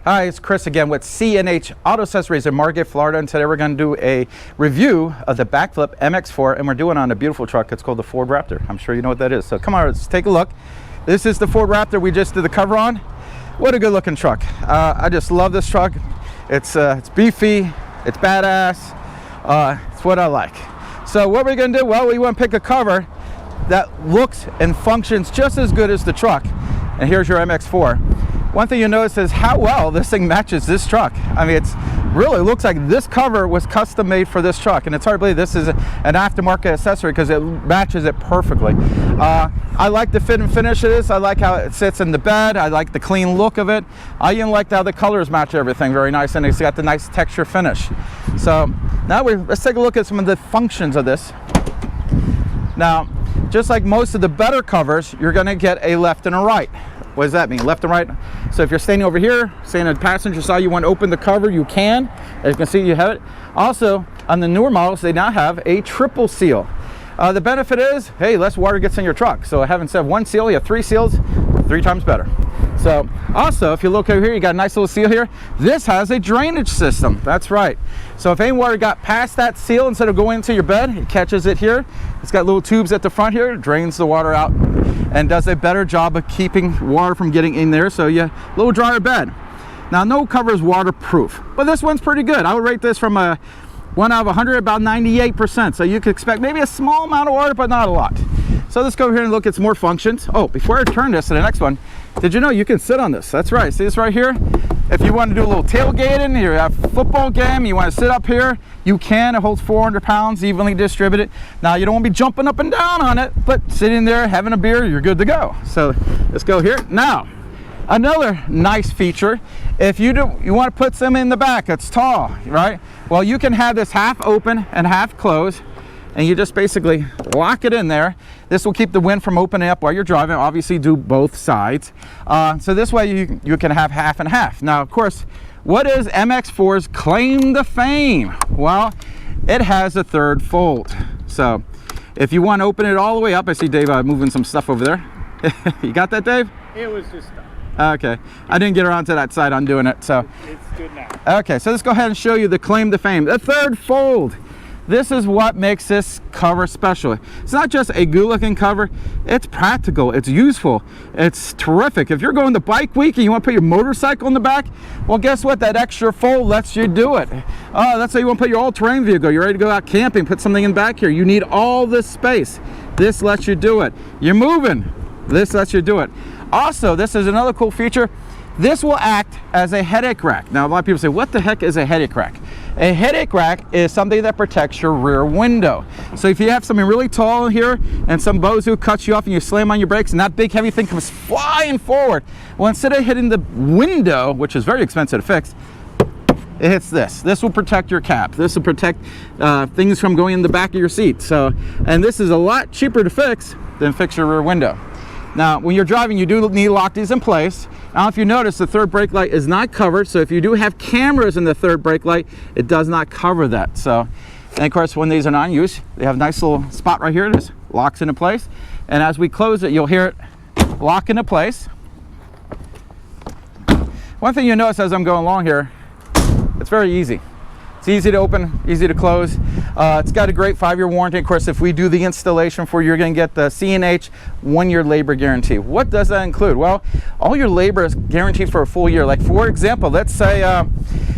Hi, it's Chris again with C&H Auto Accessories in Margate, Florida, and today we're going to do a review of the Bak Flip MX4, and we're doing it on a beautiful truck. It's called the Ford Raptor. I'm sure you know what that is. So come on, let's take a look. This is the Ford Raptor we just did the cover on. What a good looking truck. I just love this truck. It's beefy, it's badass, it's what I like. So what we're going to do, well, we want to pick a cover that looks and functions just as good as the truck. And here's your MX4. One thing you'll notice is how well this thing matches this truck. I mean, it's really looks like this cover was custom made for this truck, and it's hard to believe this is an aftermarket accessory because it matches it perfectly. I like the fit and finish of this. I like how it sits in the bed. I like the clean look of it. I even like how the colors match everything very nice, and it's got the nice texture finish. So now let's take a look at some of the functions of this. Now, just like most of the better covers, you're going to get a left and a right. What does that mean? Left and right. So if you're standing over here, say in the passenger side, you want to open the cover, you can. As you can see, you have it. Also, on the newer models, they now have a triple seal. The benefit is, hey, less water gets in your truck. So having said one seal, you have 3 seals, 3 times better. So also, if you look over here, you got a nice little seal here. This has a drainage system. That's right. So if any water got past that seal, instead of going into your bed, it catches it here. It's got little tubes at the front here, drains the water out, and does a better job of keeping water from getting in there, so you a little drier bed. Now, no cover is waterproof, but this one's pretty good. I would rate this from a 1 out of 100, about 98%. So you could expect maybe a small amount of water, but not a lot. So let's go over here and look at some more functions. Oh, before I turn this to the next one, did you know you can sit on this? That's right. See this right here? If you want to do a little tailgating, you have a football game, you want to sit up here, you can. It holds 400 pounds, evenly distributed. Now, you don't want to be jumping up and down on it, but sitting there, having a beer, you're good to go. So let's go here. Now, another nice feature, if you want to put some in the back, it's tall, right? Well, you can have this half open and half closed, and you just basically lock it in there. This will keep the wind from opening up while you're driving. Obviously, do both sides. So this way you can have half and half. Now, of course, what is MX4's claim to fame? Well, it has a third fold. So if you want to open it all the way up, I see Dave moving some stuff over there. You got that, Dave? It was just stuff. Okay, I didn't get around to that side undoing it, so. It's good now. Okay, so let's go ahead and show you the claim to fame. The third fold. This is what makes this cover special. It's not just a good looking cover, it's practical, it's useful, it's terrific. If you're going to bike week and you want to put your motorcycle in the back, well, guess what? That extra fold lets you do it. Let's say you want to put your all-terrain vehicle, you're ready to go out camping, put something in back here. You need all this space. This lets you do it. You're moving, this lets you do it. Also, this is another cool feature. This will act as a headache rack. Now, a lot of people say, what the heck is a headache rack? A headache rack is something that protects your rear window. So if you have something really tall here and some bozo cuts you off and you slam on your brakes and that big heavy thing comes flying forward, well, instead of hitting the window, which is very expensive to fix, it hits this. This will protect your cap. This will protect things from going in the back of your seat. So, and this is a lot cheaper to fix than fix your rear window. Now, when you're driving, you do need to lock these in place. Now, if you notice, the third brake light is not covered. So if you do have cameras in the third brake light, it does not cover that. So, and of course, when these are not in use, they have a nice little spot right here. It just locks into place. And as we close it, you'll hear it lock into place. One thing you'll notice as I'm going along here, it's very easy. It's easy to open, easy to close. It's got a great 5-year warranty. Of course, if we do the installation for you, you're going to get the C&H 1-year labor guarantee. What does that include? Well, all your labor is guaranteed for a full year. Like, for example, let's say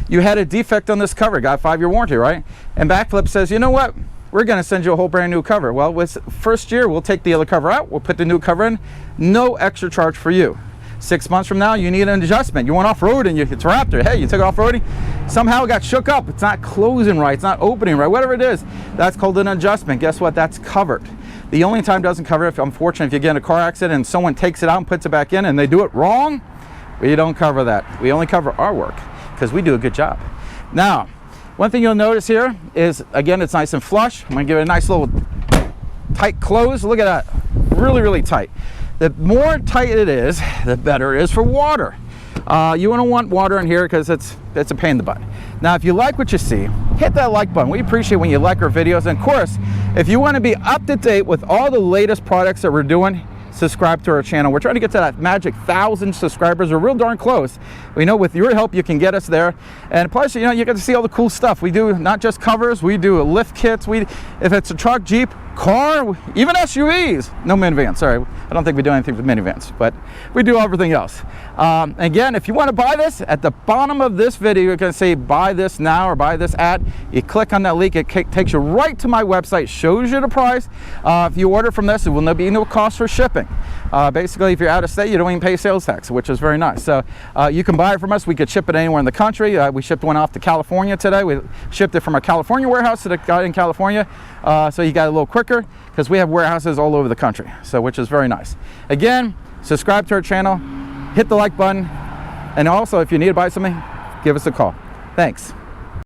you had a defect on this cover, got a 5-year warranty, right? And Bak Flip says, you know what? We're going to send you a whole brand new cover. Well, with first year, we'll take the other cover out. We'll put the new cover in. No extra charge for you. 6 months from now, you need an adjustment. You went off-roading, it's a Raptor. Hey, you took off-roading, somehow it got shook up. It's not closing right, it's not opening right, whatever it is. That's called an adjustment. Guess what? That's covered. The only time it doesn't cover it, if unfortunately, if you get in a car accident and someone takes it out and puts it back in and they do it wrong, we don't cover that. We only cover our work because we do a good job. Now, one thing you'll notice here is, again, it's nice and flush. I'm gonna give it a nice little tight close. Look at that, really, really tight. The more tight it is, the better it is for water. You don't want water in here because it's a pain in the butt. Now, if you like what you see, hit that like button. We appreciate when you like our videos. And of course, if you want to be up to date with all the latest products that we're doing, subscribe to our channel. We're trying to get to that magic 1,000 subscribers. We're real darn close. We know with your help you can get us there. And plus, you know, you get to see all the cool stuff. We do not just covers, we do lift kits. If it's a truck, Jeep, car, even SUVs. No minivans, sorry. I don't think we do anything with minivans, but we do everything else. Again, if you want to buy this, at the bottom of this video, you're going to say buy this now or buy this at. You click on that link, it takes you right to my website, shows you the price. If you order from this, it will be no cost for shipping. Basically, if you're out of state, you don't even pay sales tax, which is very nice. So you can buy it from us. We could ship it anywhere in the country. We shipped one off to California today. We shipped it from our California warehouse to the guy in California. So you got a little quicker because we have warehouses all over the country, so which is very nice. Again, subscribe to our channel, hit the like button, and also if you need to buy something, give us a call. Thanks.